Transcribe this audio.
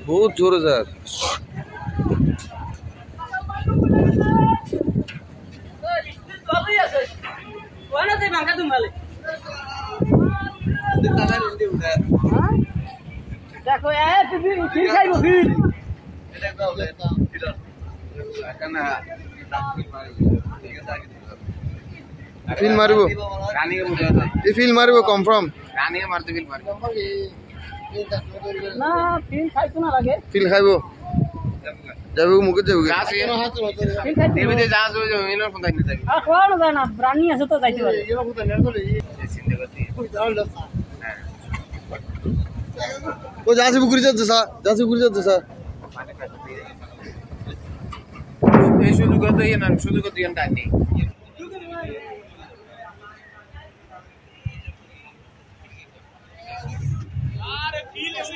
बहुत जोर है सर। देखो यार फिर खाइबो फिर ফিল মারিব এই ফিল মারিব কনফার্ম না ফিল খাইতো না লাগে ফিল খাইব যাবে মুখে যাবে ফিল খাইতো আর কোন যায় না প্রাণী আছে তো যাইতে পারে ও যাচ্ছে পুকুরে যাচ্ছে স্যার যাচ্ছে পুকুরে যাচ্ছে স্যার এই শুধু কথা ইয়ে না শুধু কথা ইয়ে টানি আরে ফিল এসে